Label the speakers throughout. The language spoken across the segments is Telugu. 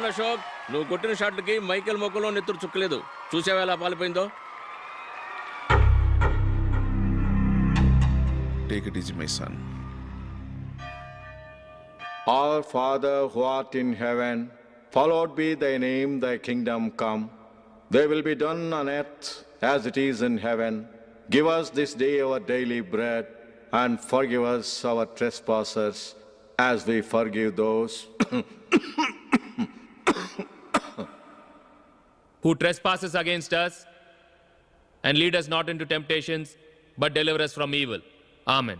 Speaker 1: చూడు అశోక్, నువ్వు కొట్టిన షాట్లకి మైకేల్ మొక్కలో నెత్తురు చుక్కలేదు. చూసావా ఎలా పాలిపోయిందో?
Speaker 2: Take it easy, my son.
Speaker 3: Our Father who art in heaven, hallowed be thy name, thy kingdom come. Thy will be done on earth as it is in heaven. Give us this day our daily bread, and forgive us our trespasses, as we forgive those
Speaker 4: who trespasses against us, and lead us not into temptations, but deliver us from evil. Amen.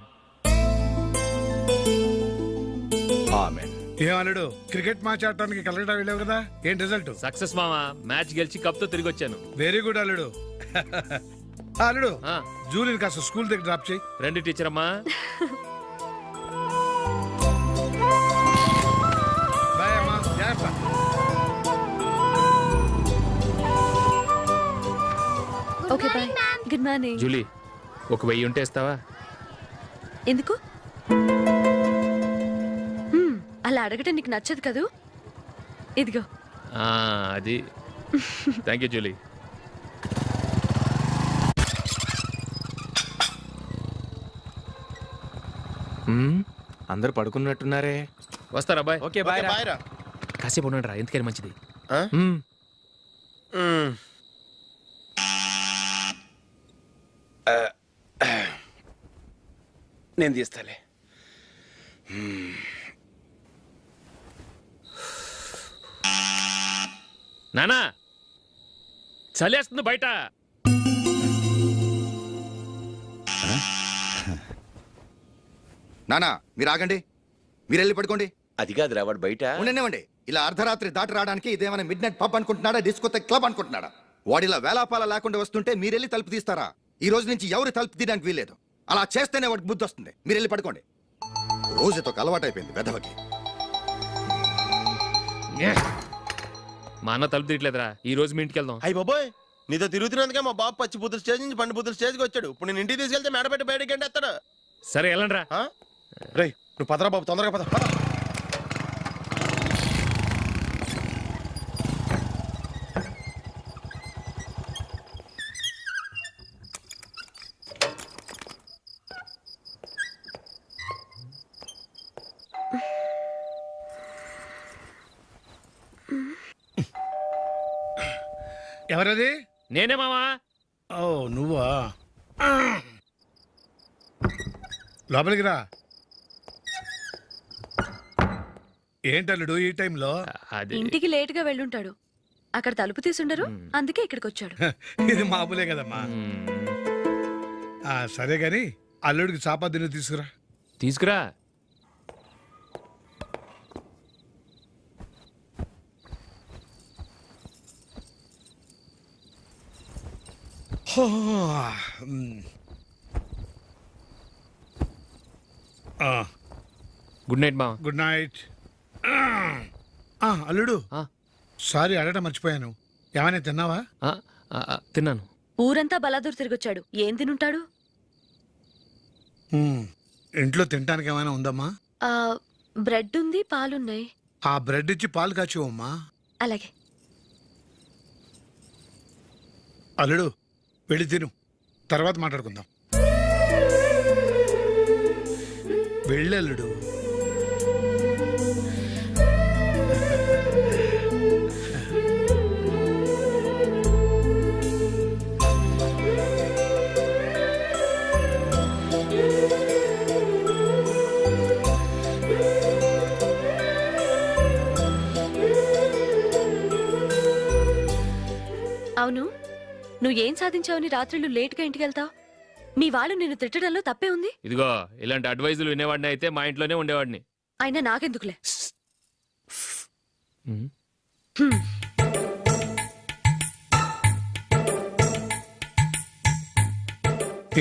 Speaker 3: Amen.
Speaker 5: ఏమన్నాడు? క్రికెట్ మ్యాచ్ ఆడటానికి కలకటా వెళ్ళావు కదా, ఏంటి రిజల్ట్?
Speaker 4: సక్సెస్ మామా, మ్యాచ్ గెలిచి కప్ తో తిరిగి వచ్చాను.
Speaker 5: వెరీ గుడ్ అల్లుడు. అల్లుడు, జూలిని కాస్త స్కూల్ దగ్గర డ్రాప్ చేయి.
Speaker 4: రండి టీచర్ అమ్మా.
Speaker 5: బాయ్ అమ్మా, జాగ్రత్త.
Speaker 6: Okay bye. Good morning.
Speaker 4: Julie, ఒక 1000 ఉంటే ఇస్తావా?
Speaker 6: ఎందుకు? అలా అడగటం నీకు నచ్చదు కదూ. ఇదిగో.
Speaker 4: అది థ్యాంక్ యూ జూలీ.
Speaker 7: అందరు పడుకున్నట్టున్నారే.
Speaker 4: వస్తారా బాయ్?
Speaker 7: ఓకే బాయ్ రా.
Speaker 4: కాసేపు ఉండండి రా, ఎందుకని మంచిది.
Speaker 7: నేను తీస్తాలే.
Speaker 4: నానా, చలేస్తుంది బయట.
Speaker 8: నానా మీరు ఆగండి, మీరు వెళ్ళి పడుకోండి.
Speaker 7: అది కాదురా, వాడు బయట
Speaker 8: ఉండనివ్వండి. ఇలా అర్ధరాత్రి దాటి రావడానికి ఇదేమైనా మిడ్ నైట్ పబ్ అనుకుంటున్నాడా, డిస్కోతే క్లబ్ అనుకుంటున్నాడా? వాడిలా వేలాపాల లేకుండా వస్తుంటే మీరెళ్ళి తలుపు తీస్తారా? ఈ రోజు నుంచి ఎవరు తలుపు తీయడానికి వీల్లేదు. అలా చేస్తేనే వాడికి బుద్ధి వస్తుంది. మీరు వెళ్ళి పడుకోండి. రోజుతో అలవాటైపోయింది వెధవకి.
Speaker 4: మా అన్న తలుపు తీయట్లేదురా, ఈ రోజు మీ ఇంటికి వెళ్దాం.
Speaker 7: అయ్యి బాబోయ్, నీతో తిరుగుతున్నందుకే మా బాబు పచ్చి బుద్ధుల స్టేజ్ నుంచి పండు బుద్ధుల స్టేజ్కి వచ్చాడు. ఇప్పుడు నేను ఇంటికి తీసుకెళ్తే మేడపెట్టి బయటకి ఎండేస్తాడు.
Speaker 4: సరే వెళ్ళండి రా.
Speaker 7: రేయ్ నువ్వు పదరా బాబు, తొందరగా పద.
Speaker 5: ఎవరది?
Speaker 4: నేనే మామా.
Speaker 5: ఓ నువ్వా? లోపలికి రా. ఏంటల్లుడు ఈ టైంలో?
Speaker 6: ఇంటికి లేట్ గా వెళ్ళుంటాడు. అక్కడ తలుపు తీసుండరు, అందుకే ఇక్కడికి వచ్చాడు.
Speaker 5: ఇది మామూలే కదమ్మా. సరే గాని అల్లుడికి చాపాదిని తీసుకురా.
Speaker 4: తీసుకురా. గుడ్ నైట్ మా.
Speaker 5: Good night. అల్లుడు, సారీ అడగటం మర్చిపోయాను. ఏమైనా తిన్నావా?
Speaker 4: తిన్నాను.
Speaker 6: ఊరంతా బలాదూర్ తిరిగొచ్చాడు, ఏం తినుంటాడు?
Speaker 5: ఇంట్లో తినడానికి ఏమైనా ఉందమ్మా?
Speaker 6: బ్రెడ్ ఉంది, పాలున్నాయి.
Speaker 5: ఆ బ్రెడ్ ఇచ్చి పాలు కాచివమ్మా.
Speaker 6: అలాగే.
Speaker 5: అల్లుడు వెళ్ళి తిను, తర్వాత మాట్లాడుకుందాం. వెళ్ళల్లుడు.
Speaker 6: అవును, నువ్వేం సాధించావని రాత్రులు లేట్గా ఇంటికి వెళ్తావు? మీ వాళ్ళు నిన్ను తిట్టడంలో తప్పే ఉంది.
Speaker 4: ఇదిగో, ఇలాంటి అడ్వైజులు వినేవాడిని అయితే మా ఇంట్లోనే ఉండేవాడిని.
Speaker 6: అయినా నాకెందుకులే.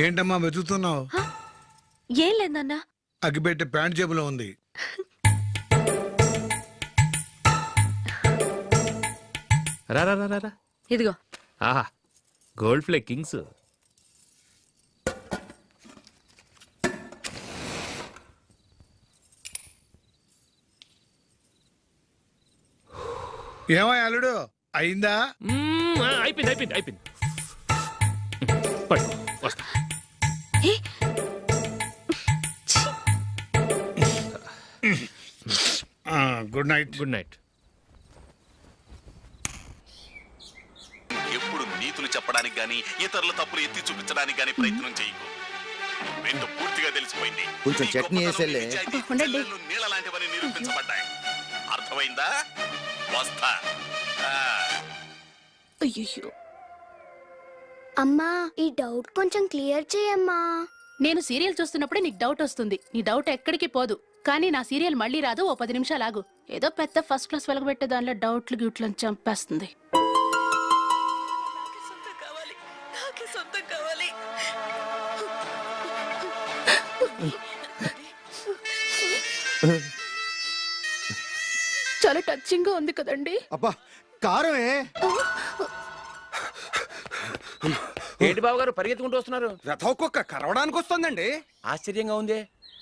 Speaker 5: ఏంటమ్మా వెతుకుతున్నావు?
Speaker 6: ఏం లేదన్నా.
Speaker 5: అగ్గిపెట్టే ప్యాంట్ జేబులో ఉంది.
Speaker 4: రా రా రా రా.
Speaker 6: ఇదిగో.
Speaker 4: ఆహా, గోల్డ్ ఫ్లే కింగ్స్.
Speaker 5: ఏమో అల్లుడు అయిందా?
Speaker 4: అయిపోయింది అయిపోయింది అయిపోయింది. పట్టు, వస్తా.
Speaker 6: ఏ,
Speaker 5: గుడ్ నైట్.
Speaker 4: Good night.
Speaker 2: ఎప్పుడు నీతులు చెప్పడానికి గాని ఇతరుల తప్పులు ఎత్తి చూపించడానికి గాని ప్రయత్నం చేయకు. రెండు పూర్తిగా తెలిసిపోయింది.
Speaker 8: కొంచెం
Speaker 2: నీ
Speaker 8: చట్నీ
Speaker 2: గొప్పతనం,
Speaker 8: వేసేలే.
Speaker 2: నిజాయితీ,
Speaker 6: ఉండండి.
Speaker 2: చెల్లెళ్ళు నీళ్ళ లాంటివని నిరూపించబడ్డాయి. అర్థమైందా? వస్తా. ఆ.
Speaker 6: అయ్యయ్యో.
Speaker 9: అమ్మా ఈ డౌట్ కొంచెం క్లియర్ చేయమ్మా.
Speaker 10: నేను సీరియల్ చూస్తున్నప్పుడే నీకు డౌట్ వస్తుంది. నీ డౌట్ ఎక్కడికి పోదు. కానీ నా సీరియల్ మళ్ళీ రాదు. ఓ 10 నిమిషాలు ఆగు. ఏదో పెద్ద ఫస్ట్ క్లాస్ వెలగబెట్టే దానిలో డౌట్లు గ్యూట్లను చంపేస్తుంది. చాలా టచింగ్ గా ఉంది కదండి.
Speaker 8: అబ్బా కారమే.
Speaker 7: ఏంటి బాబు గారు పరిగెత్తుకుంటూ వస్తున్నారు?
Speaker 11: రథ కుక్క కరవడానికి వస్తుందండి.
Speaker 7: ఆశ్చర్యంగా ఉంది.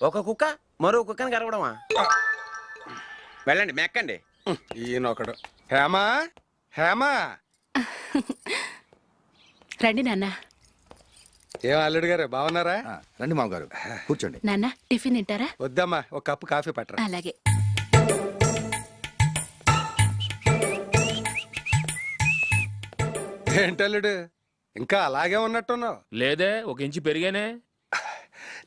Speaker 7: ఒక కుక్క మరో కుక్కని కరవడమా? వెళ్ళండి మెక్కండి.
Speaker 11: ఈయనొకడు. హేమా హేమా.
Speaker 10: రండి నాన్న.
Speaker 11: ఏం అల్లుడు గారు బాగున్నారా?
Speaker 8: రండి మామగారు కూర్చోండి.
Speaker 10: నాన్న టిఫిన్ తింటారా?
Speaker 11: వద్దమ్మా, ఒక కప్పు కాఫీ పట్టరా.
Speaker 10: అలాగే.
Speaker 11: ఏంటల్లుడు ఇంకా అలాగే ఉన్నట్టున్నావు?
Speaker 4: లేదే, ఒక ఇంచు పెరిగానే.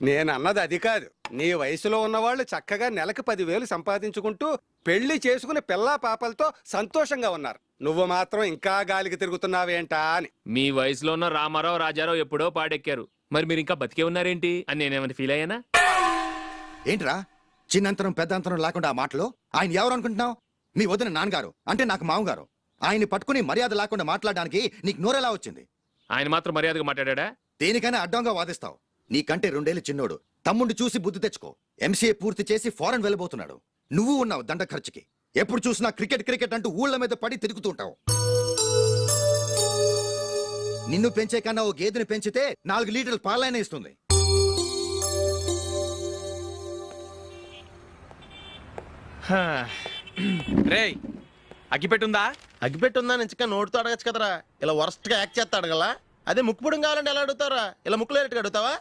Speaker 11: నేను అన్నది అది కాదు. నీ వయసులో ఉన్నవాళ్ళు చక్కగా నెలకు 10,000 సంపాదించుకుంటూ పెళ్లి చేసుకుని పిల్లా పాపలతో సంతోషంగా ఉన్నారు. నువ్వు మాత్రం ఇంకా గాలికి తిరుగుతున్నావేంటా అని.
Speaker 4: మీ వయసులో ఉన్న రామారావు రాజారావు ఎప్పుడో పాడెక్కారు. మరి మీరు ఇంకా బతికే ఉన్నారేంటి అని నేనేమైనా ఫీల్ అయ్యానా?
Speaker 8: ఏంట్రా చిన్నంతరం పెద్దంతరం లేకుండా ఆ మాటలు? ఆయన ఎవరు అనుకుంటున్నావు? మీ వదిన నాన్నగారు అంటే నాకు మామగారు. ఆయన్ని పట్టుకుని మర్యాద లేకుండా మాట్లాడడానికి నీకు నోరెలా వచ్చింది?
Speaker 4: ఆయన మాత్రం మర్యాదగా మాట్లాడా?
Speaker 8: దేనికైనా అడ్డంగా వాదిస్తావు. నీకంటే 2 ఏళ్లు చిన్నోడు. తమ్ముడు చూసి బుద్ధి తెచ్చుకో. ఎంసీఏ పూర్తి చేసి ఫారెన్ వెళ్ళబోతున్నాడు. నువ్వు ఉన్నావు దండ ఖర్చుకి. ఎప్పుడు చూసినా క్రికెట్ క్రికెట్ అంటూ ఊళ్ళ మీద పడి తిరుగుతూ ఉంటావు. నిన్ను పెంచే కన్నా ఓ గేదెని పెంచితే 4 లీటర్ల పాలైనా ఇస్తుంది.
Speaker 7: రేయ్ అగ్గిపెట్టుందా? అగ్గిపెట్టుందా నుంచి నోటితో అడగచ్చు కదరా. ఇలా వరస్ట్ గా యాక్ట్ చేస్తా అడగలా? అదే ముక్కుపుడం కావాలంటే ఎలా అడుగుతారా? ఇలా ముక్కులేటట్టు అడుగుతావా?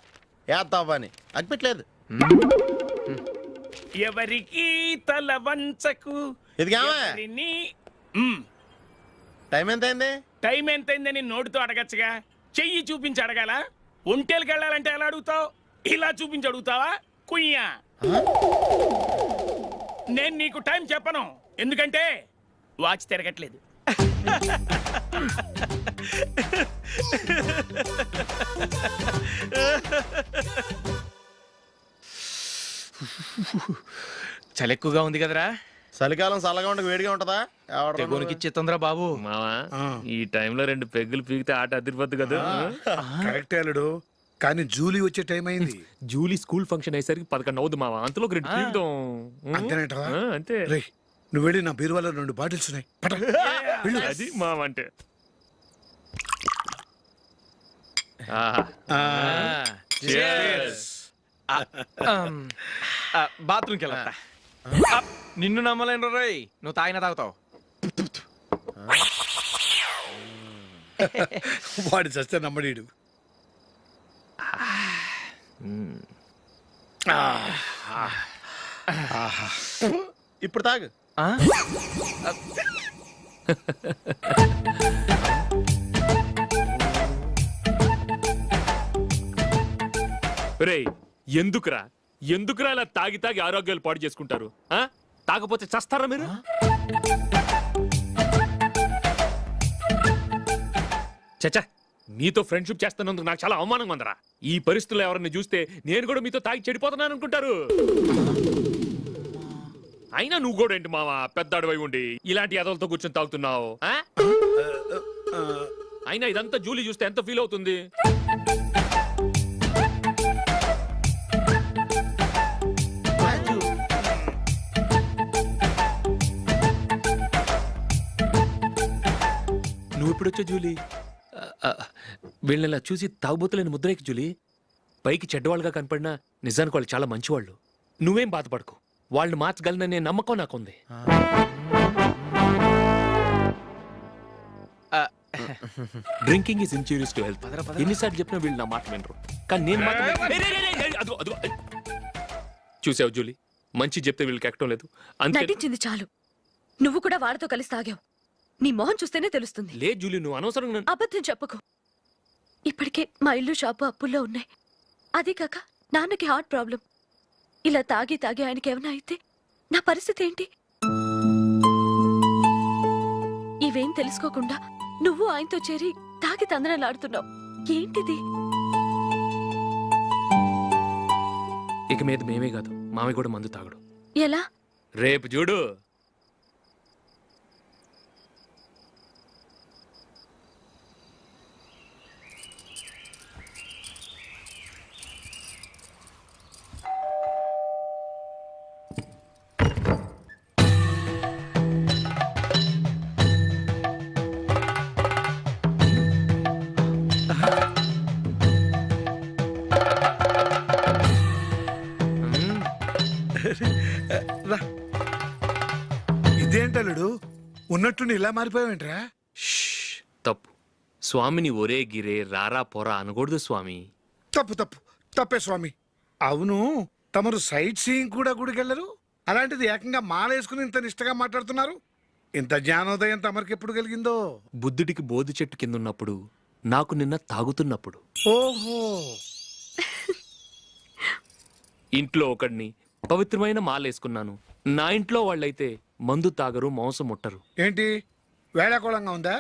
Speaker 7: ఏత్తావా అని. అగ్గిపెట్టలేదు.
Speaker 1: ఎవరికి తల వంచకు.
Speaker 7: ఇది టైం ఎంత అయింది?
Speaker 1: టైం ఎంతైందని నోటితో అడగచ్చుగా, చెయ్యి చూపించి అడగాల? ఒంటేలకు వెళ్ళాలంటే ఎలా అడుగుతావు? ఇలా చూపించి అడుగుతావా? కుయ్యా. నేను నీకు టైం చెప్పను, ఎందుకంటే వాచ్ తిరగట్లేదు.
Speaker 7: చలి ఎక్కువగా ఉంది కదరా. చలికాలం చల్లగా ఉండక వేడిగా ఉంటదా?
Speaker 11: చిత్తంద్రా బాబు.
Speaker 4: మావా, ఈ టైంలో 2 పెగ్గులు పీకితే ఆట అదిరిపోద్దు కదా.
Speaker 5: కరెక్టే అల్లుడు, కానీ జూలీ వచ్చే టైం అయింది.
Speaker 4: జూలీ స్కూల్ ఫంక్షన్ అయ్యేసరికి 11 అవుద్ది మావా. అంతలో 2 పీకుతాం.
Speaker 5: అంతేనేటవా?
Speaker 4: అంతే.
Speaker 5: రే నువ్వు వెళ్ళి నా బీరువాలో 2 బాటిల్స్ ఉన్నాయి. పట. వెళ్ళు.
Speaker 4: అది మావా అంటే.
Speaker 11: బాత్రూమ్కి వెళ్ళా. నిన్ను నమ్మలేను రోయ్, నువ్వు తాగినా తాగుతావు.
Speaker 5: వాడి చస్తే నమ్మడీడు.
Speaker 7: ఇప్పుడు తాగు.
Speaker 4: రేయ్, ఎందుకురా ఇలా తాగి తాగి ఆరోగ్యాలు పాడు చేసుకుంటారు? తాగపోతే చస్తారా మీరు? చచ్చా, మీతో ఫ్రెండ్షిప్ చేస్తున్నందుకు నాకు చాలా అవమానంగా ఉందరా. ఈ పరిస్థితుల్లో ఎవరిని చూస్తే నేను కూడా మీతో తాగి చెడిపోతున్నాను అనుకుంటారు. అయినా నువ్వు కూడా ఏంటి మావా, పెద్ద అడవై ఉండి ఇలాంటి ఎదలతో కూర్చొని తాగుతున్నావు? అయినా ఇదంతా జూలీ చూస్తే ఎంత ఫీల్ అవుతుంది? నువ్వు ఎప్పుడొచ్చా జూలీ? వీళ్ళని చూసి తాగుబోతులేని ముద్రేకి జూలీ. పైకి చెడ్డవాళ్ళుగా కనపడినా నిజానికి వాళ్ళు చాలా మంచివాళ్ళు. నువ్వేం బాధపడకు, వాళ్ళని మార్చగలననే నమ్మకం నాకుంది. Drinking is injurious to health. ఎన్నిసార్లు చెప్పినా వీళ్ళు నా మాట వినరు. కానీ నేను మాత్రం అదిగో అదిగో. చూసావు జూలీ, మంచి చెప్తే వీళ్ళకి ఎక్కడం లేదు. అంతే.
Speaker 6: నటించింది చాలు. నువ్వు కూడా వాడితో కలిసి తాగావు. నీ మొహం చూస్తేనే తెలుస్తుంది.
Speaker 4: లే జూలీ, నువ్వు అనవసరంగా
Speaker 6: అబద్ధం చెప్పకు. ఇప్పటికే మా ఇల్లు షాపు అప్పుల్లో ఉన్నాయి. అదే కాక నాన్నకి హార్ట్ ప్రాబ్లం. ఇలా తాగి తాగి ఆయనకి ఏమైనా అయితే నా పరిస్థితి ఏంటి? ఇవేం తెలుసుకోకుండా నువ్వు ఆయనతో చేరి తాగి తందనలాడుతున్నావు. ఏంటిది?
Speaker 4: ఇక మీద మేమే కాదు, మామి కూడా మందు తాగడు.
Speaker 6: ఎలా?
Speaker 4: రేపు చూడు.
Speaker 5: ఇదేంటలుడు ఉన్నట్టుండి ఇలా మారిపోయావేంట్రా?
Speaker 4: షష్, తప్పు. స్వామిని ఒరే గిరే రారా పోరా అనకూడదు స్వామి.
Speaker 5: తప్పే స్వామి. అవును, తమరు సైట్ సీయింగ్ కూడా గుడికెళ్ళరు. అలాంటిది ఏకంగా మాల వేసుకుని ఇంత నిష్టగా మాట్లాడుతున్నారు. ఇంత జ్ఞానోదయం తమరికి ఎప్పుడు కలిగిందో?
Speaker 4: బుద్ధుడికి బోధి చెట్టు కింద ఉన్నప్పుడు, నాకు నిన్న తాగుతున్నప్పుడు.
Speaker 5: ఓహో.
Speaker 4: ఇంట్లో ఒకడిని పవిత్రమైన మాలేసుకున్నాను. నా ఇంట్లో వాళ్ళైతే మందు తాగరు, మాంసం ముట్టరు.
Speaker 5: ఏంటి వేళాకోళంగా ఉందా?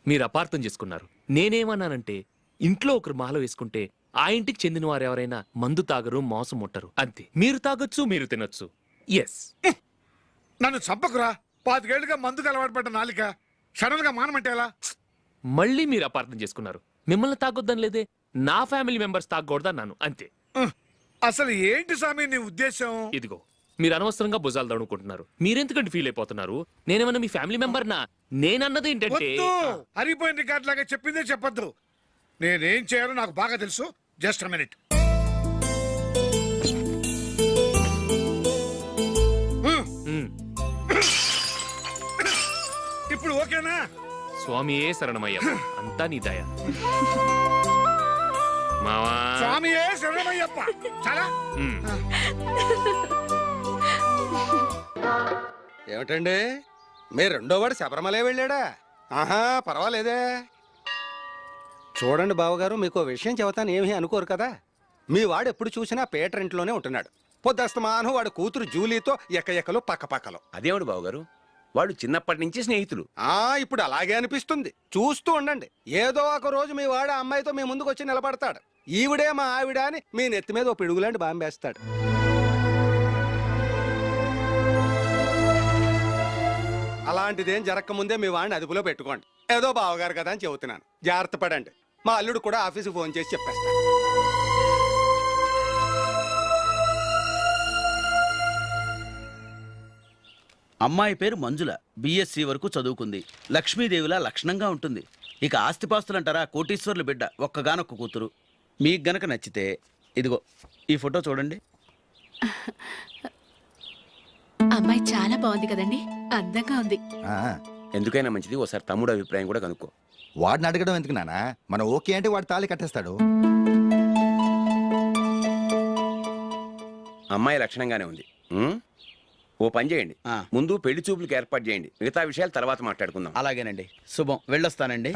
Speaker 4: మీరు అపార్థం చేసుకున్నారు. నేనేమన్నానంటే, ఇంట్లో ఒకరు మాల వేసుకుంటే ఆ ఇంటికి చెందిన వారు ఎవరైనా మందు తాగరు, మాంసం ముట్టరు, అంతే. మీరు తాగొచ్చు, మీరు తినొచ్చు. ఎస్.
Speaker 5: నన్ను చంపకురా. 5 ఏళ్లుగా మందుకు అలవాటు పడ్డ నాలిక సడన్ గా మానమంటే ఎలా?
Speaker 4: మళ్ళీ మీరు అపార్థం చేసుకున్నారు. మిమ్మల్ని తాగొద్దని లేదే, నా ఫ్యామిలీ మెంబర్స్ తాగకూడదన్నాను, అంతే.
Speaker 5: అసలు ఏంటి స్వామి నీ ఉద్దేశం?
Speaker 4: ఇదిగో, మీరు అనవసరంగా భుజాలు దడుకుంటున్నారు. మీరెందుకంటే ఫీల్ అయిపోతున్నారు? నేనేమన్నా మీ ఫ్యామిలీ మెంబర్ నా? నేనన్నది ఏంటంటే,
Speaker 5: హరిపోయిన రికార్డ్ లాగా చెప్పిందే చెప్పొద్దు. నేనేం చేయాలో నాకు బాగా తెలుసు. Just a minute. ఇప్పుడు ఓకేనా?
Speaker 4: స్వామియే శరణమయ్య, అంతా నీ దయ. మావా,
Speaker 5: స్వామియే శరణమయ్యప్ప. చాలా
Speaker 11: ఏమిటండి, మీ రెండో వాడు శబరిమలే వెళ్ళాడా? ఆహా, పర్వాలేదే. చూడండి బావగారు, మీకు విషయం చెబుతాను, ఏమీ అనుకోరు కదా. మీ వాడు ఎప్పుడు చూసినా పీటర్ ఇంట్లోనే ఉంటున్నాడు. పొద్దస్తమాను వాడు కూతురు జూలీతో ఎక్కలు పక్కపక్కలు.
Speaker 12: అదేమిటి బావగారు, వాడు చిన్నప్పటి నుంచి స్నేహితులు.
Speaker 11: ఇప్పుడు అలాగే అనిపిస్తుంది. చూస్తూ ఉండండి, ఏదో ఒక రోజు మీ వాడు ఆ అమ్మాయితో మీ ముందుకు వచ్చి నిలబడతాడు. ఈవిడే మా ఆవిడ అని మీ నెత్తి మీద ఓ పిడుగులాంటి బాంబేస్తాడు. అలాంటిదేం జరగకముందే మీ వాడిని అదుపులో పెట్టుకోండి. ఏదో బావగారు కదా అని చెబుతున్నాను, జాగ్రత్త పడండి. మా అల్లుడు కూడా ఆఫీస్కి ఫోన్ చేసి చెప్పేస్తాను.
Speaker 12: అమ్మాయి పేరు మంజుల, బిఎస్సి వరకు చదువుకుంది. లక్ష్మీదేవిలా లక్షణంగా ఉంటుంది. ఇక ఆస్తిపాస్తులంటారా, కోటీశ్వర్లు బిడ్డ, ఒక్కగానొక్క కూతురు. మీకు గనక నచ్చితే ఇదిగో ఈ ఫోటో చూడండి.
Speaker 10: అమ్మాయి చాలా బాగుంది కదండి, అందంగా ఉంది.
Speaker 12: ఎందుకైనా మంచిది ఒకసారి తమ్ముడు అభిప్రాయం కూడా కనుక్కో.
Speaker 8: వాడిని అడగడం ఎందుకు నానా? మనం ఓకే అంటే వాడు తాళి కట్టేస్తాడు.
Speaker 12: అమ్మాయి లక్షణంగానే ఉంది. ఓ పని చేయండి, ముందు పెళ్లి చూపులకు ఏర్పాటు చేయండి. మిగతా విషయాలు తర్వాత మాట్లాడుకుందాం. అలాగేనండి, శుభం, వెళ్ళొస్తానండి.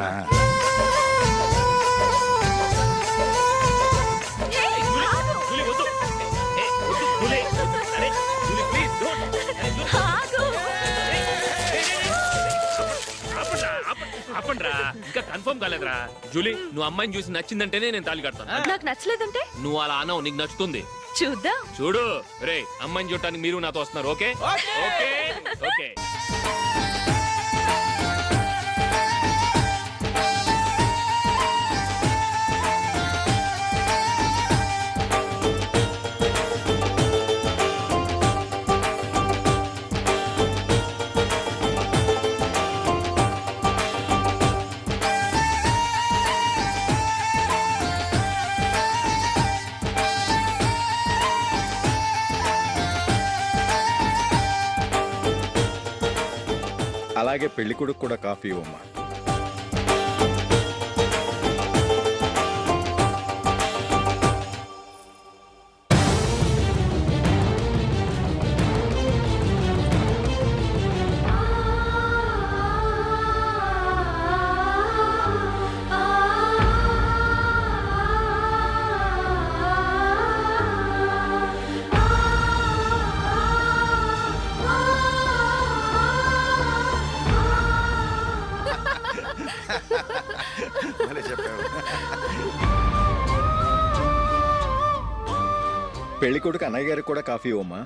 Speaker 4: ఇంకా కన్ఫర్మ్ కాలేదురా. జూలీ, నువ్వు అమ్మాయిని చూసి నచ్చిందంటేనే నేను తాళి కడతాను.
Speaker 6: నాకు నచ్చలేదంటే?
Speaker 4: నువ్వు అలా అనవు, నీకు నచ్చుతుంది.
Speaker 6: చూద్దాం.
Speaker 4: చూడు రే, అమ్మాయిని చూడటానికి మీరు నాతో వస్తున్నారు. Okay okay okay.
Speaker 3: అలాగే పెళ్లి కొడుకు కూడా కాఫీ ఇవ్వమ్మా. పెళ్లి కొడుకు అన్నయ్య గారికి కూడా కాఫీ ఇవ్వమ్మా.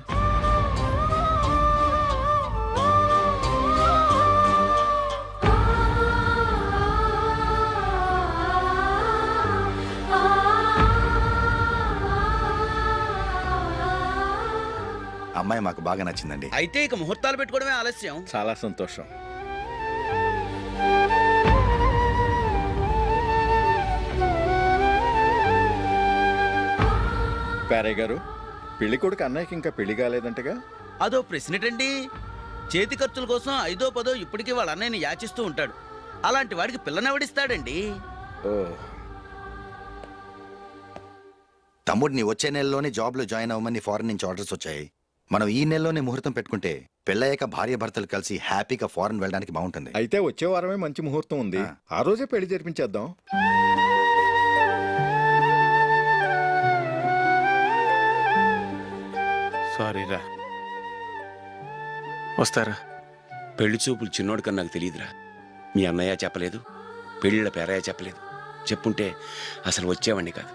Speaker 8: అమ్మాయి మాకు బాగా నచ్చిందండి.
Speaker 12: అయితే ఇక ముహూర్తాలు పెట్టుకోవడమే ఆలస్యం.
Speaker 3: చాలా సంతోషం. పేరయ్య గారు, పెళ్లి కొడుకు అన్నయ్యకి ఇంకా పెళ్లి కాలేదంటగా?
Speaker 12: అదో ప్రశ్నటండి. చేతి ఖర్చుల కోసం 5ో 10ో ఇప్పటికీ వాళ్ళ అన్నయ్యని యాచిస్తూ ఉంటాడు. అలాంటి వాడికి పిల్లనెవడిస్తాడండి?
Speaker 3: ఓ,
Speaker 8: తమ్ముడిని వచ్చే నెలలోనే జాబ్ లో జాయిన్ అవ్వమని ఫారెన్ నుంచి ఆర్డర్స్ వచ్చాయి. మనం ఈ నెలలోనే ముహూర్తం పెట్టుకుంటే పెళ్ళయ్యాక భార్య భర్తలు కలిసి హ్యాపీగా ఫారెన్ వెళ్ళడానికి బాగుంటుంది.
Speaker 3: అయితే వచ్చే వారమే మంచి ముహూర్తం ఉంది. ఆ రోజే పెళ్లి జరిపించేద్దాం.
Speaker 1: సారీరా. వస్తారా?
Speaker 13: పెళ్లి చూపులు చిన్నోడు కన్నా నాకు తెలియదురా. మీ అన్నయ్య చెప్పలేదు, పెళ్ళిళ్ళ పేరయ్య చెప్పలేదు. చెప్పుంటే అసలు వచ్చేవాడిని కాదు.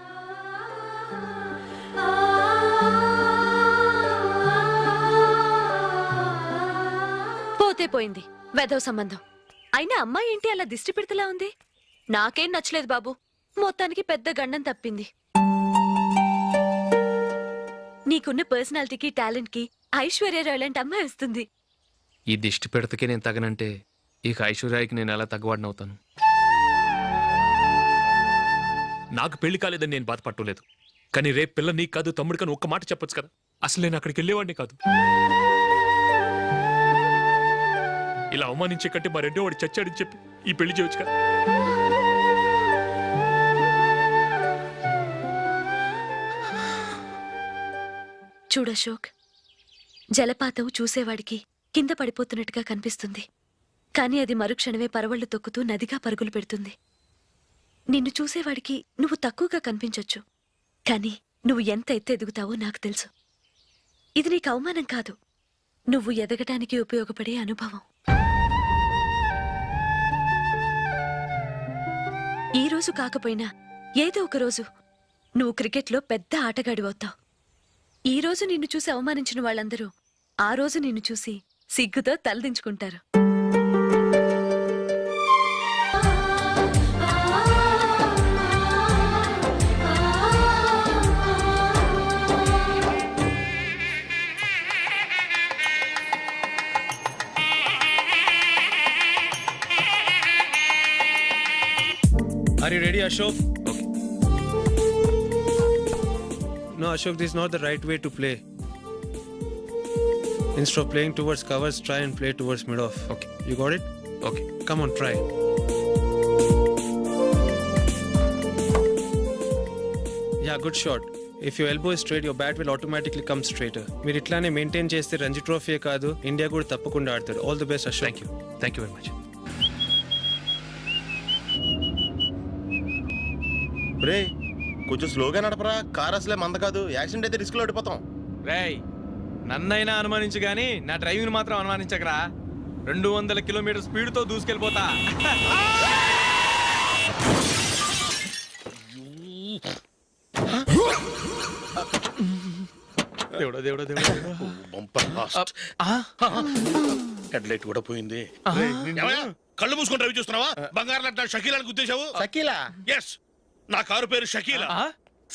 Speaker 6: పోతే పోయింది వెధవ సంబంధం. అయినా అమ్మాయి ఏంటి అలా దిష్టి పెడతలా ఉంది? నాకేం నచ్చలేదు బాబు. మొత్తానికి పెద్ద గండం తప్పింది. నీకున్న పర్సనాలిటీకి టాలెంట్ కి ఐశ్వర్యరావు లాంటి అమ్మాయి వస్తుంది.
Speaker 4: ఈ దిష్టి పెడతకే నేను తగనంటే ఇక ఐశ్వర్యానికి నేను ఎలా తగ్గవాడినవుతాను? నాకు పెళ్లి కాలేదని నేను బాధపట్టలేదు. కానీ రేపు పిల్ల నీకు కాదు తమ్ముడు కానీ ఒక్క మాట చెప్పొచ్చు కదా. అసలు నేను అక్కడికి వెళ్ళేవాడిని కాదు. ఇలా అవమానించే కంటే మా రెండో వాడు చచ్చాడని చెప్పి ఈ పెళ్లి చేయొచ్చు కదా.
Speaker 6: చూడశోక్, జలపాతం చూసేవాడికి కింద పడిపోతున్నట్టుగా కనిపిస్తుంది. కానీ అది మరుక్షణమే పరవళ్లు తొక్కుతూ నదిగా పరుగులు పెడుతుంది. నిన్ను చూసేవాడికి నువ్వు తక్కువగా కనిపించొచ్చు, కానీ నువ్వు ఎంత ఎత్తు ఎదుగుతావో నాకు తెలుసు. ఇది నీకు అవమానం కాదు, నువ్వు ఎదగటానికి ఉపయోగపడే అనుభవం. ఈ రోజు కాకపోయినా ఏదో ఒక రోజు నువ్వు క్రికెట్లో పెద్ద ఆటగాడివవుతావు. ఈ రోజు నిన్ను చూసి అవమానించిన వాళ్ళందరూ ఆ రోజు నిన్ను చూసి సిగ్గుతో తలదించుకుంటారు.
Speaker 14: Are you ready, Ashok? Okay. No, Ashok, this is not the right way to play. Instead of playing towards covers, try and play towards mid-off.
Speaker 4: Okay.
Speaker 14: You got it?
Speaker 4: Okay.
Speaker 14: Come on, try. Yeah, good shot. If your elbow is straight, your bat will automatically come straighter. మీరు ఇట్లానే మెయింటైన్ చేస్తే రంజీ ట్రోఫీ కాదు ఇండియా కూడా తప్పకుండా ఆడతారు. All the best Ashok.
Speaker 4: Thank you very much.
Speaker 7: రే కొంచెం స్లోగా నడపరా. కార్ అసలే మంద కాదు. యాక్సిడెంట్ అయితే రిస్క్ లో ఓడిపోతాం.
Speaker 14: రేయ్, నన్నైనా అనుమానించు గానీ నా డ్రైవింగ్ మాత్రం అనుమానించకరా. 200 కిలోమీటర్ స్పీడ్ తో దూసుకెళ్ళిపోతా. దేవుడా దేవుడా దేవుడా.
Speaker 1: హెడ్ లైట్ కూడా పోయింది. కళ్ళు మూసుకొని రవి చూస్తున్నావా? బంగారం లాంటి షకీలాని గుర్తించావు?
Speaker 7: షకీలా?
Speaker 1: ఎస్, నా కారు పేరు Shakeela.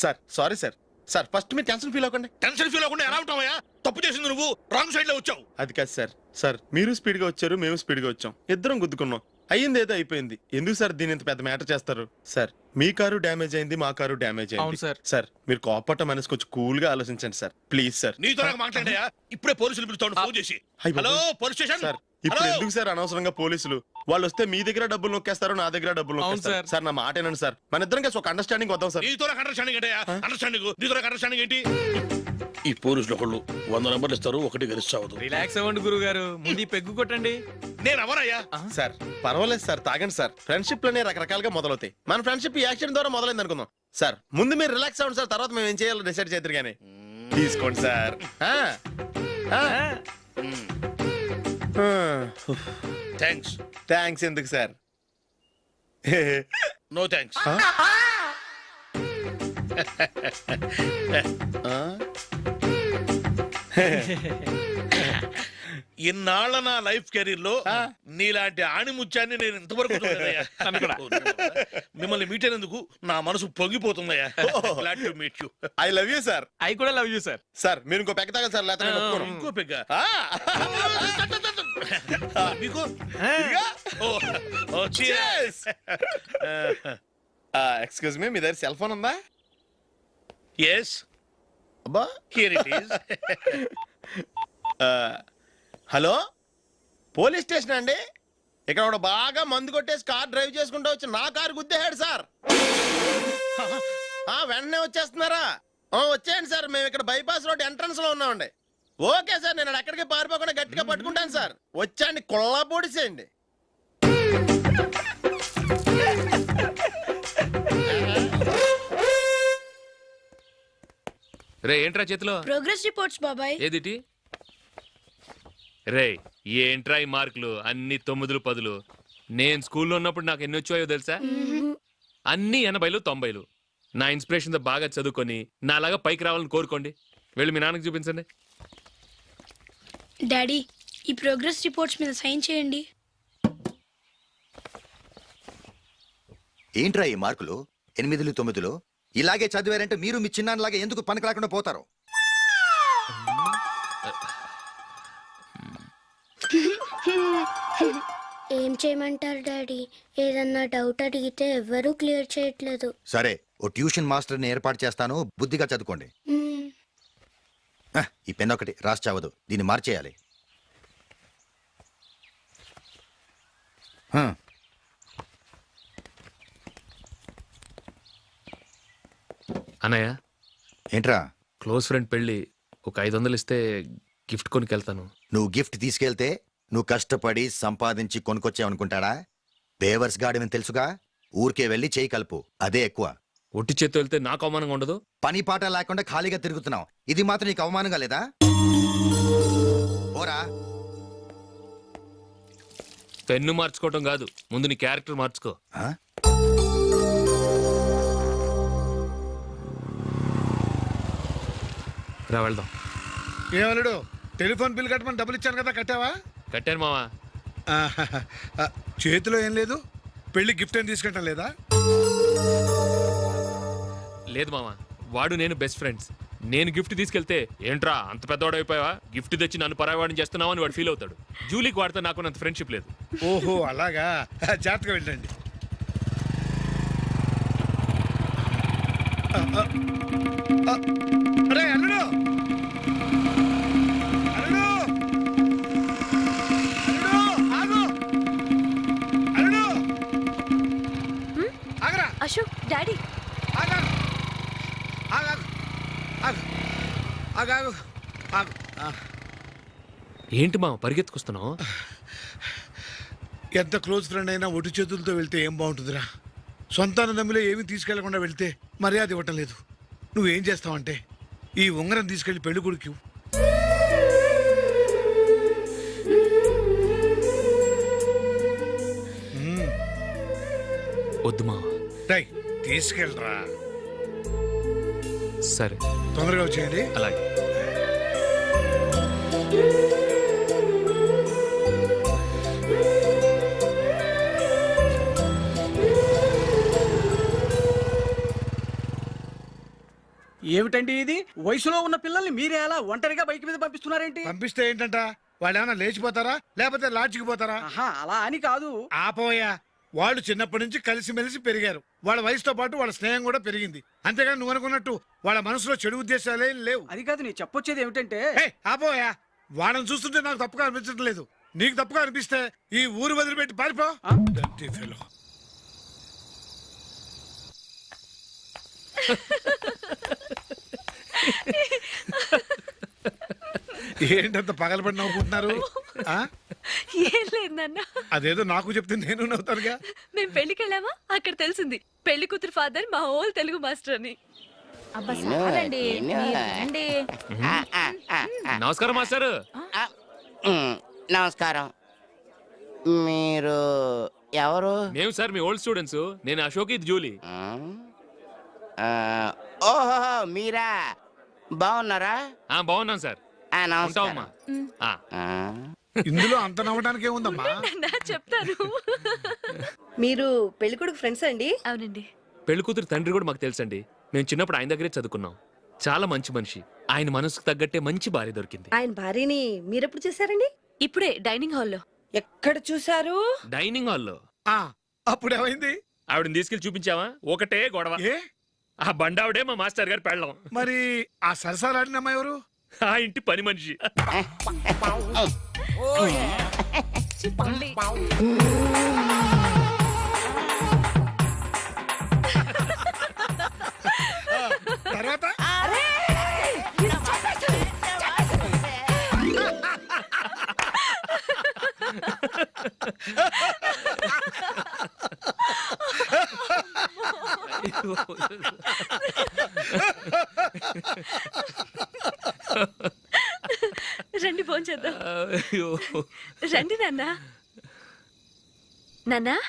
Speaker 7: Sir sorry sir. Sir first మీరు టెన్షన్ ఫీల్ అవ్వకండి.
Speaker 1: టెన్షన్ ఫీల్ అవ్వకుండా ఎలా ఉంటావయ్యా? తప్పు చేసింది నువ్వు, రాంగ్ సైడ్ లో వచ్చావు.
Speaker 7: అది కాదు సార్. సార్ మీరు స్పీడ్ గా వచ్చారు, మేము స్పీడ్ గా వచ్చాం. ఇద్దరం గుద్దుకున్నాం. అయ్యింది ఏదో అయిపోయింది. ఎందుకు సార్ దీని ఇంత పెద్ద మ్యాటర్ చేస్తారు? సార్ మీ కారు డ్యామేజ్ అయింది, మా కారు డ్యామేజ్ అయింది. సార్ మీరు కోపట్ట మనసు కొంచెం కూల్ గా ఆలోచించండి సార్, ప్లీజ్ సార్.
Speaker 1: నీతో నాకు మాట్లాడాయా? ఇప్పుడే పోలీసులు పిలుస్తాను, ఫోన్ చేసి. Hello police station.
Speaker 7: సార్ ఇప్పుడు ఎందుకు సార్ అనవసరంగా పోలీసులు? వాళ్ళు వస్తే మీ దగ్గర డబ్బులు నొక్కేస్తారు, నా దగ్గర డబ్బులు నొక్కేస్తారు. సార్ నా మాట ఏనండి సార్. మన ఇద్దరం కలిసి ఒక అండర్స్టాండింగ్ వద్దాం సార్.
Speaker 1: నీతో నాకు అండర్స్టాండింగ్ ఏంటయ్యా? అండర్స్టాండింగ్ నీతో నాకు అండర్స్టాండింగ్ ఏంటి? ఈ పోలీసులు ఒకళ్ళు 100 నెంబర్లు ఇస్తారు, ఒకటి గెలిచావదు.
Speaker 14: రిలాక్స్ అవ్వండి గురువు గారు, ముందు పెగ్గు కొట్టండి.
Speaker 1: నేను ఎవరయ్యా?
Speaker 7: సార్ పర్వాలేదు సార్, తాగండి సార్. ఫ్రెండ్షిప్ లోనే రకరకాలుగా మొదలవుతాయి. మన ఫ్రెండ్షిప్ ఈ యాక్సిడెంట్ ద్వారా మొదలైంది అనుకుందాం. సార్ ముందు మీరు రిలాక్స్ అవ్వండి సార్, తర్వాత మేము ఏం చేయాలో డిసైడ్ చేద్దరు కానీ. తీసుకోండి సార్.
Speaker 1: థ్యాంక్స్.
Speaker 7: థ్యాంక్స్ ఎందుకు సార్?
Speaker 1: No thanks. ఇన్నాళ్ళ నా లైఫ్ కెరీర్ లో నీలాంటి ఆణిముత్యాన్ని నేను ఇంతవరకు చూడలేదయ్యా. మిమ్మల్ని మీట్ అయినందుకు నా మనసు పొంగిపోతుందయ్యా. Glad to meet you.
Speaker 7: I love you sir.
Speaker 4: I కూడా లవ్ యూ సార్.
Speaker 7: సార్ మీరు ఇంకో పెక్క తాగండి సార్, లేకపోతే నేను ఒప్పుకోను.
Speaker 1: ఇంకో పెగ్గ మీకు
Speaker 7: ఎక్స్క్యూజ్ మీ, మీ దగ్గర సెల్ ఫోన్ ఉందా?
Speaker 1: ఎస్,
Speaker 7: అబ్బా.
Speaker 1: Here it is.
Speaker 7: Hello, police station అండి. ఇక్కడ ఒకడు బాగా మందు కొట్టేసి కార్ డ్రైవ్ చేసుకుంటూ వచ్చి నా కారు గుద్దేశాడు సార్. వెంటనే వచ్చేస్తున్నారా? వచ్చేయండి సార్, మేము ఇక్కడ బైపాస్ రోడ్ ఎంట్రన్స్ లో ఉన్నామండి. ఓకే సార్, నేను ఎక్కడికి పారిపోకుండా గట్టిగా పట్టుకుంటాను సార్. వచ్చాండి, కుళ్ళ పొడిసేయండి.
Speaker 4: రే ఏంట్రా చేతిలో?
Speaker 9: ప్రోగ్రెస్ రిపోర్ట్స్ బాబాయ్.
Speaker 4: ఏదిటి? రే ఏంట్రా ఈ మార్కులు అన్ని 9లు 10లు? నేను స్కూల్లో ఉన్నప్పుడు నాకు ఎన్ని వచ్చాయో తెలుసా? అన్ని 80లు 90లు. నా ఇన్స్పిరేషన్ తో బాగా చదువుకొని నాలాగా పైకి రావాలని కోరుకోండి. వెళ్ళి మీ నాన్నకి చూపించండి.
Speaker 9: డాడీ, ఈ ప్రోగ్రెస్ రిపోర్ట్స్ మీద సైన్ చేయండి.
Speaker 8: ఏంట్రా ఈ మార్కులు 8లు 9లు? ఇలాగే చదివారంటే మీరు మీ చిన్నాన్నలాగా ఎందుకు పనికి రాకుండా పోతారు?
Speaker 9: ఏం చేయమంటారు డాడీ? ఏదన్నా డౌట్ అడిగితే ఎవ్వరూ క్లియర్ చేయట్లేదు.
Speaker 8: సరే, ఓ ట్యూషన్ మాస్టర్ని ఏర్పాటు చేస్తాను, బుద్ధిగా చదువుకోండి. ఈ పెన్ ఒకటి రాసి చావదు, దీన్ని మార్చేయాలి.
Speaker 4: అన్నయ్య,
Speaker 8: ఏంట్రా?
Speaker 4: క్లోజ్ ఫ్రెండ్ పెళ్ళి, ఒక 500 ఇస్తే గిఫ్ట్ కొనుకెళ్తాను.
Speaker 8: నువ్వు గిఫ్ట్ తీసుకెళ్తే నువ్వు కష్టపడి సంపాదించి కొనుక్కొచ్చావనుకుంటాడా? బేవర్స్ గాడమని తెలుసుగా, ఊరికే వెళ్ళి చేయి కలుపు, అదే ఎక్కువ.
Speaker 4: ఒట్టి చేత్తో వెళ్తే నాకు అవమానంగా ఉండదు?
Speaker 8: పని పాట లేకుండా ఖాళీగా తిరుగుతున్నావు, ఇది మాత్రం నీకు అవమానంగా లేదా? పోరా.
Speaker 4: పెన్ను మార్చుకోవటం కాదు, ముందు నీ క్యారెక్టర్ మార్చుకో. రా వెళ్దాం.
Speaker 5: ఏమలుడు, టెలిఫోన్ బిల్ కట్టమని డబ్బులు ఇచ్చాను కదా, కట్టావా?
Speaker 4: కట్టాను మావా.
Speaker 5: చేతిలో ఏం లేదు, పెళ్లి గిఫ్ట్ ఏం తీసుకుంటాం లేదా?
Speaker 4: లేదు మావా, వాడు నేను బెస్ట్ ఫ్రెండ్స్. నేను గిఫ్ట్ తీసుకెళ్తే ఏంట్రా అంత పెద్దవాడు అయిపోయావా, గిఫ్ట్ తెచ్చి నన్ను పరాయవాడిని చేస్తున్నావు అని వాడు ఫీల్ అవుతాడు. జూలీకి వాడితే నాకు అంత ఫ్రెండ్షిప్ లేదు.
Speaker 5: ఓహో అలాగా, జాగ్రత్తగా వెళ్ళండి. అరే అల్లుడు, అల్లుడు, అల్లుడు, ఆగు, అల్లుడు, ఆగరా.
Speaker 6: అశోక్, డాడీ.
Speaker 5: ఆగు, ఆగు, ఆగు, ఆగు, ఆగు, ఆగు.
Speaker 4: ఏంటి మావ పరిగెత్తుకొస్తున్నావు?
Speaker 5: ఎంత క్లోజ్ ఫ్రెండ్ అయినా ఒటి చేతులతో వెళ్తే ఏం బాగుంటుందిరా? సొంతాన దమ్మిలో ఏమీ తీసుకెళ్లకుండా వెళ్తే మర్యాద ఇవ్వటం లేదు. నువ్వేం చేస్తావంటే ఈ ఉంగరం తీసుకెళ్లి పెళ్లి కొడుకు
Speaker 4: వద్దు మావ.
Speaker 5: తీసుకెళ్ళరా.
Speaker 4: సరే,
Speaker 5: తొందరగా వచ్చేయండి.
Speaker 4: అలాగే.
Speaker 12: ఏమిటండి ఇది? వయసులో ఉన్న పిల్లల్ని మీరే అలా ఒంటరిగా బైక్ మీద పంపిస్తున్నారేంటి?
Speaker 5: పంపిస్తే ఏంటంట, వాళ్ళు ఏమైనా లేచిపోతారా లేకపోతే లాడ్జికి పోతారా?
Speaker 12: అలా అని కాదు.
Speaker 5: ఆపోయా, వాళ్ళు చిన్నప్పటి నుంచి కలిసిమెలిసి పెరిగారు. వాళ్ళ వయసుతో పాటు వాళ్ళ స్నేహం కూడా పెరిగింది. అంతేగాని నువ్వు అనుకున్నట్టు వాళ్ళ మనసులో చెడు ఉద్దేశాలే లేవు.
Speaker 12: అది కాదు, నేను చెప్పొచ్చేది ఏమిటంటే,
Speaker 5: ఆపోయా, వాళ్ళని చూస్తుంటే నాకు తప్పుగా అనిపించడం లేదు. నీకు తప్పుగా అనిపిస్తే ఈ ఊరు వదిలిపెట్టి పారిపో. Dirty fellow. ఏంటంత పగలబడి నవ్వుకుంటున్నారు?
Speaker 6: ఏం లేదు నాన్న.
Speaker 5: అదేదో నాకు చెప్తే నేను నవ్వుతానుగా.
Speaker 6: మేము పెళ్లికి వెళ్ళామా, అక్కడ తెలిసింది పెళ్లి కూతురు ఫాదర్ మా హోల్ తెలుగు మాస్టర్ అని.
Speaker 4: నమస్కారం మాస్టర్.
Speaker 15: నమస్కారం. మీరు ఎవరు?
Speaker 4: మేము సార్ మీ ఓల్డ్ స్టూడెంట్స్. నేను అశోక్, ఇది జూలీ.
Speaker 15: ఓహో మీరా, బాగున్నారా?
Speaker 4: బాగున్నాను సార్. ఉంటావమ్మా ఆ.
Speaker 5: ఇందులో అంత నవ్వడానికి ఏముందమ్మా?
Speaker 6: నాన్నా, చెప్తాను.
Speaker 16: మీరు పెళ్ళికొడుకు ఫ్రెండ్స్ అండి?
Speaker 6: అవునండి.
Speaker 4: పెళ్లి కూతురు తండ్రి కూడా మాకు తెలుసండి. మేము చిన్నప్పుడు ఆయన దగ్గరే చదువుకున్నాం. చాలా మంచి మనిషి. ఆయన మనసుకు తగ్గట్టే మంచి భార్య దొరికింది.
Speaker 16: ఆయన భార్యని మీరెప్పుడు చూసారండి?
Speaker 6: ఇప్పుడే డైనింగ్ హాల్లో.
Speaker 16: ఎక్కడ చూసారు?
Speaker 4: డైనింగ్ హాల్లో.
Speaker 5: ఆ, అప్పుడు ఏమైంది?
Speaker 4: ఆవిడని తీసుకెళ్లి చూపించావా? ఒకటే గొడవ.
Speaker 5: ఏ
Speaker 4: ఆ బండావిడే మా మాస్టర్ గారు పెళ్ళం.
Speaker 5: మరి ఆ సరసాలాడిన అమ్మాయి ఎవరు?
Speaker 4: ఆ ఇంటి పని మనిషి.
Speaker 5: తర్వాత
Speaker 6: రండి భోంచేద్దాం.
Speaker 4: అయ్యో.
Speaker 6: రండి నాన్నా. నాన్నా